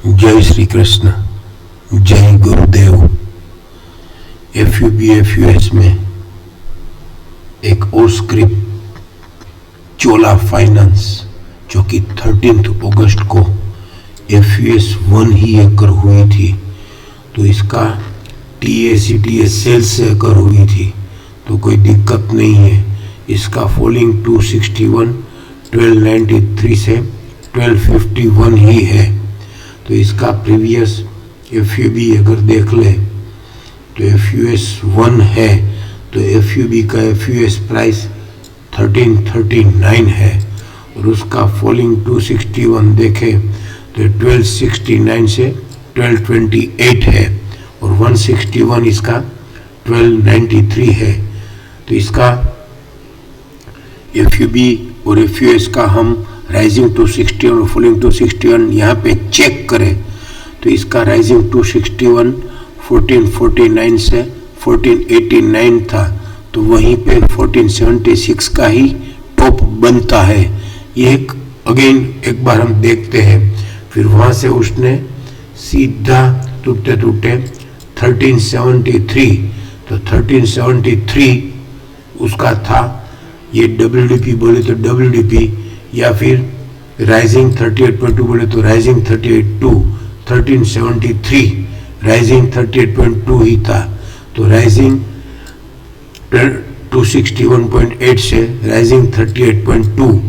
जय श्री कृष्ण, जय गुरुदेव। FUBFUS में एक और स्क्रिप्ट चोला फाइनेंस जो कि 13 अगस्त को FUS 1 ही अगर हुई थी, तो इसका TACTS सेल्स से अगर हुई थी तो कोई दिक्कत नहीं है। इसका फॉलिंग 261 1293 से 1251 ही है। तो इसका प्रीवियस FUB अगर देख ले तो FUS 1 है, तो FUB का FUS प्राइस 1339 है और उसका फॉलिंग 261 देखे तो 1269 से 1228 है और 161 इसका 1293 है। तो इसका FUB और FUS का हम राइजिंग 261 और फॉलिंग 261 यहाँ पे चेक करें तो इसका राइजिंग 261 1449 से 1489 था, तो वहीं पे 1476 का ही टॉप बनता है। ये एक बार हम देखते हैं। फिर वहाँ से उसने सीधा टूटते टूटे 1373, तो 1373 उसका था। ये WDP बोले तो WDP या फिर राइजिंग 38.2 बोले तो राइजिंग 38.2, 1373 राइजिंग 38.2 ही था। तो राइजिंग 261.8 से राइजिंग 38.2,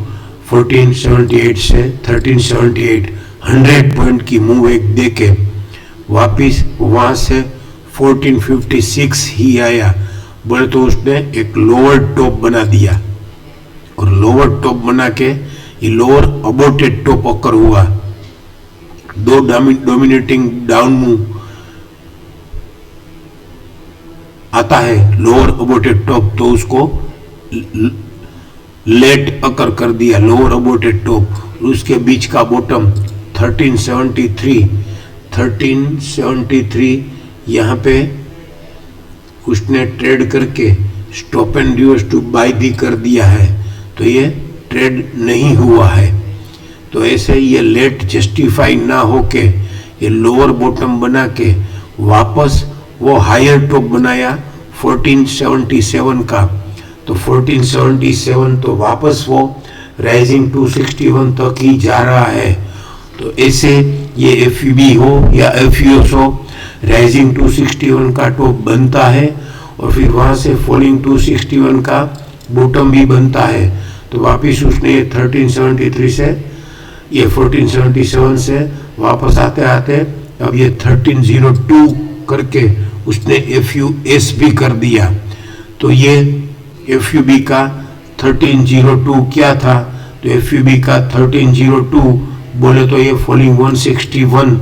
1478 से 1378 100 पॉइंट की मूव एक देके वापिस वहाँ से 1456 ही आया बोले तो उसने एक लोअर टॉप बना दिया और लोअर टॉप बना के ये लोअर अबोटेड टॉप अकर हुआ। दो डोमिनेटिंग डाउन मूव आता है लोअर अबोटेड टॉप, तो उसको लेट अकर कर दिया लोअर अबोटेड टॉप। उसके बीच का बॉटम 1373 यहाँ पे उसने ट्रेड करके stop and reverse to buy भी कर दिया है, तो ये ट्रेड नहीं हुआ है। तो ऐसे ये लेट जस्टिफाई ना होके ये लोअर बॉटम बना के वापस वो हायर टॉप बनाया 1477 का, तो 1477 तो वापस वो राइजिंग 261 तक ही जा रहा है। तो ऐसे ये FUB हो या FUS हो, राइजिंग 261 का टॉप बनता है और फिर वहाँ से फॉलिंग 261 का बॉटम भी बनता है। तो वापिस उसने 1373 से ये 1477 से वापस आते आते अब ये 1302 करके उसने FUS भी कर दिया। तो ये FUB का 1302 क्या था, तो FUB का 1302 बोले तो ये फॉलिंग 161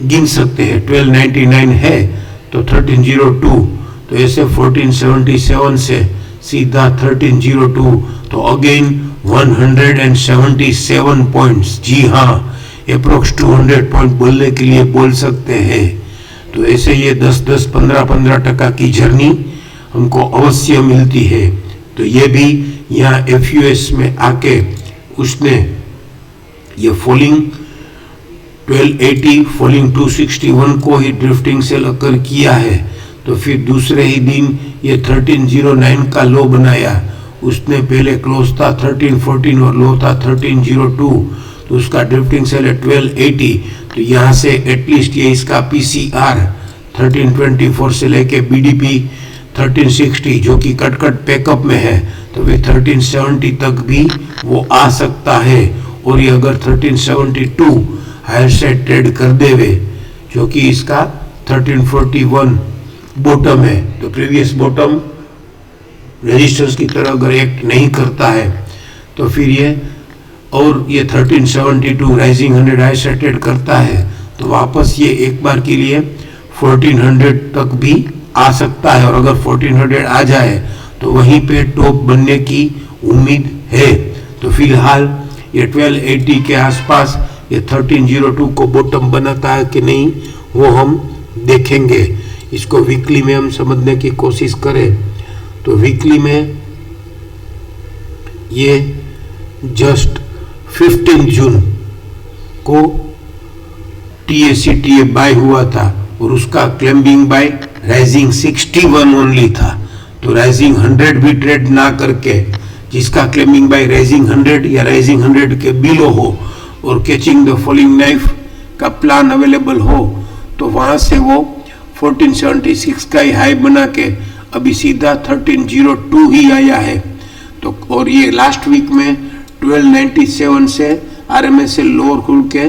गिन सकते हैं। 1299 है तो 1302, तो ऐसे 1477 से सीधा 1302, तो अगेन 177 पॉइंट्स। जी हाँ, अप्रोक्स 200 पॉइंट बोलने के लिए बोल सकते हैं। तो ऐसे ये 10-10, 15-15% की जर्नी हमको अवश्य मिलती है। तो ये भी यहाँ FUS में आके उसने ये फॉलिंग 1280 फॉलिंग 261 को ही ड्रिफ्टिंग से लकर किया है। तो फिर दूसरे ही दिन ये 1309 का लो बनाया। उसने पहले क्लोज था 1314 और लो था 1302, तो उसका ड्रिफ्टिंग सेल है 1280। तो यहाँ से एटलीस्ट ये इसका PCR 1324 से लेके BDP 1360 जो कि कट पैकअप में है, तो फिर 1370 तक भी वो आ सकता है। और ये अगर 1372 हायर साइड ट्रेड कर देवे जो कि इसका 1341 बॉटम है, तो प्रीवियस बॉटम रेजिस्टेंस की तरह अगर एक्ट नहीं करता है तो फिर ये 1372 राइजिंग 100 हाई साइड ट्रेड करता है, तो वापस ये एक बार के लिए 1400 तक भी आ सकता है। और अगर 1400 आ जाए तो वहीं पे टॉप बनने की उम्मीद है। तो फिलहाल ये 1280 के आसपास ये 1302 को बॉटम बनाता है कि नहीं वो हम देखेंगे। इसको वीकली में हम समझने की कोशिश करें तो वीकली में ये जस्ट 15 जून को TSCTA बाय हुआ था और उसका क्लेम्बिंग बाय राइजिंग 61 ओनली था। तो राइजिंग 100 भी ट्रेड ना करके, जिसका क्लेम्बिंग बाय राइजिंग 100 या राइजिंग 100 के बिलो हो और कैचिंग द फॉलिंग नाइफ का प्लान अवेलेबल हो, तो वहां से वो 1476 का ही हाई बना के अभी सीधा 1302 ही आया है। तो और ये लास्ट वीक में 1297 से RMSL लोअर खुल के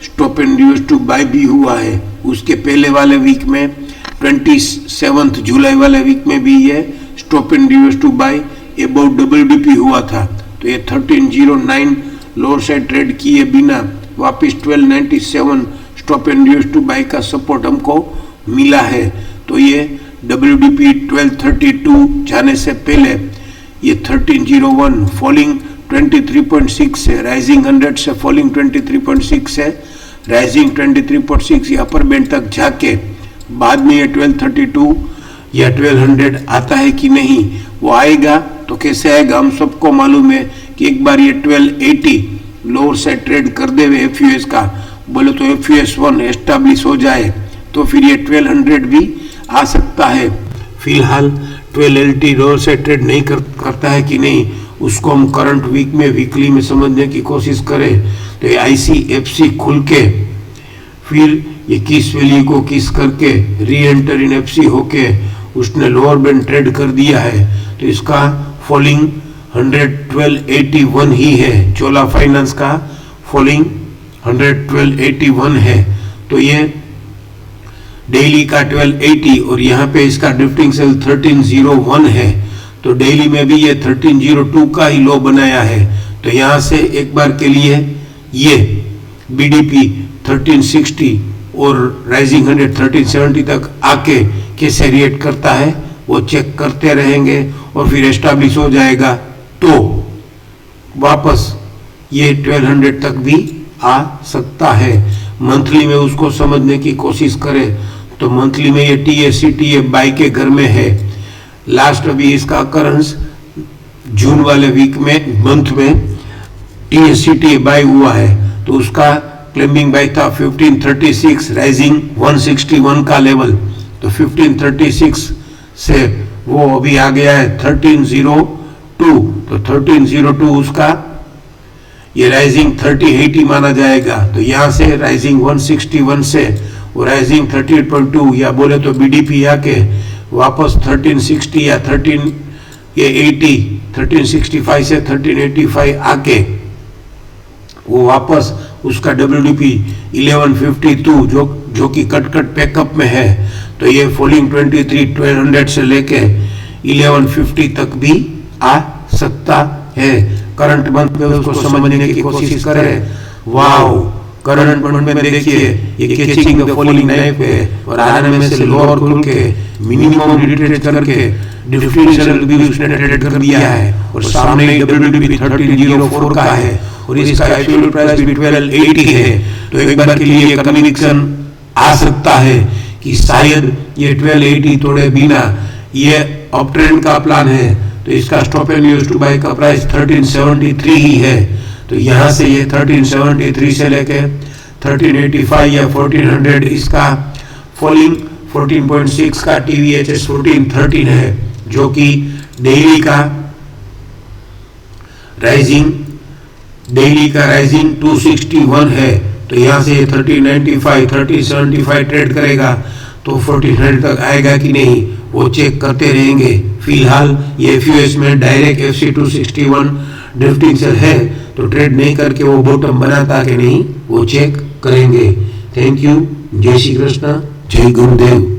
stop and use to buy भी हुआ है। उसके पहले वाले वीक में 27 जुलाई वाले वीक में भी ये stop and use to buy about WDP हुआ था। तो ये 1309 लोअर साइड ट्रेड किए बिना वापस 1297 stop and use to buy का सपोर्ट हमको मिला है। तो ये WDP 1232 जाने से पहले ये 1301 फॉलिंग 23.6 है, राइजिंग 100 से फॉलिंग 23.6 है, राइजिंग 23.6 ये अपर बैंड तक जाके बाद में ये 1232 या 1200 आता है कि नहीं, वो आएगा तो कैसे आएगा। हम सबको मालूम है कि एक बार ये 1280 लोअर साइड ट्रेड कर देवे FUS का, बोले तो FUS1 एस्टैब्लिश हो जाए तो फिर ये 1200 भी आ सकता है। फिलहाल 1280 लोअर साइड ट्रेड नहीं करता है कि नहीं, उसको हम करंट वीक में वीकली में समझने की कोशिश करें। तो ये ICFC खुल के फिर ये किस वैल्यू को किस करके री एंटर इन FC होके उसने लोअर बैंड ट्रेड कर दिया है। तो इसका फॉलिंग 11281 ही है, चोला फाइनेंस का फॉलिंग 11281 है। तो ये डेली का 1280 और यहाँ पे इसका ड्रिफ्टिंग सेल 1301 है। तो डेली में भी ये 1302 का ही लो बनाया है। तो यहाँ से एक बार के लिए ये BDP 1360 और राइजिंग 100 1370 तक आके कैसे रिएक्ट करता है वो चेक करते रहेंगे और फिर एस्टैब्लिश हो जाएगा तो वापस ये 1200 तक भी आ सकता है। मंथली में उसको समझने की कोशिश करें तो मंथली में ये TSCTA बाय के घर में है। लास्ट अभी इसका अकरेंस जून वाले वीक में मंथ में TSCTA बाय हुआ है। तो उसका क्लेम्बिंग बाय था 1536 राइजिंग 161 का लेवल। तो 1536 से वो अभी आ गया है 1302। तो 1302 उसका ये राइजिंग 3080 माना जाएगा। तो यहाँ से राइजिंग 161 से वो राइजिंग 38.2 या बोले तो BDP आके वापस 1360 या 1365 से 1385 आके वो वापस उसका WDP 1152 जो कि कट पैकअप में है। तो ये फॉलिंग 1200 से लेके 1150 तक भी आ सकता है। करंट मंथ में उसको समझने की कोशिश करें। वाओ, करंट मंथ में देखिए ये कैचिंग द फॉलिंग नाइफ है और RMSL लोअर खुल के मिनिमम रिट्रेट करके डिफरेंशियल भी उसने ट्रेड कर दिया है और सामने WDP 1304 का है और इसका एब्सोल्यूट प्राइस भी 1280 है। तो एक बार के लिए कन्विक्शन आ सकता है कि शायद ये 1280 तोड़े बिना ये अप ट्रेंड का प्लान है। तो इसका stop and use to buy का प्राइस 1373 ही है। तो यहाँ से ये 1373 से लेके 1385 या 1400 इसका फॉलिंग 14.6 का TVHS 1413 है जो कि डेली का राइजिंग 261 है। तो यहाँ से 1395 1375 ट्रेड करेगा तो 1400 तक आएगा कि नहीं वो चेक करते रहेंगे। फिलहाल ये FUS में डायरेक्ट FC 261 ड्रिफ्टिंग सेल है तो ट्रेड नहीं करके वो बॉटम बनाता कि नहीं वो चेक करेंगे। Thank you. जय श्री कृष्ण, जय गुरुदेव।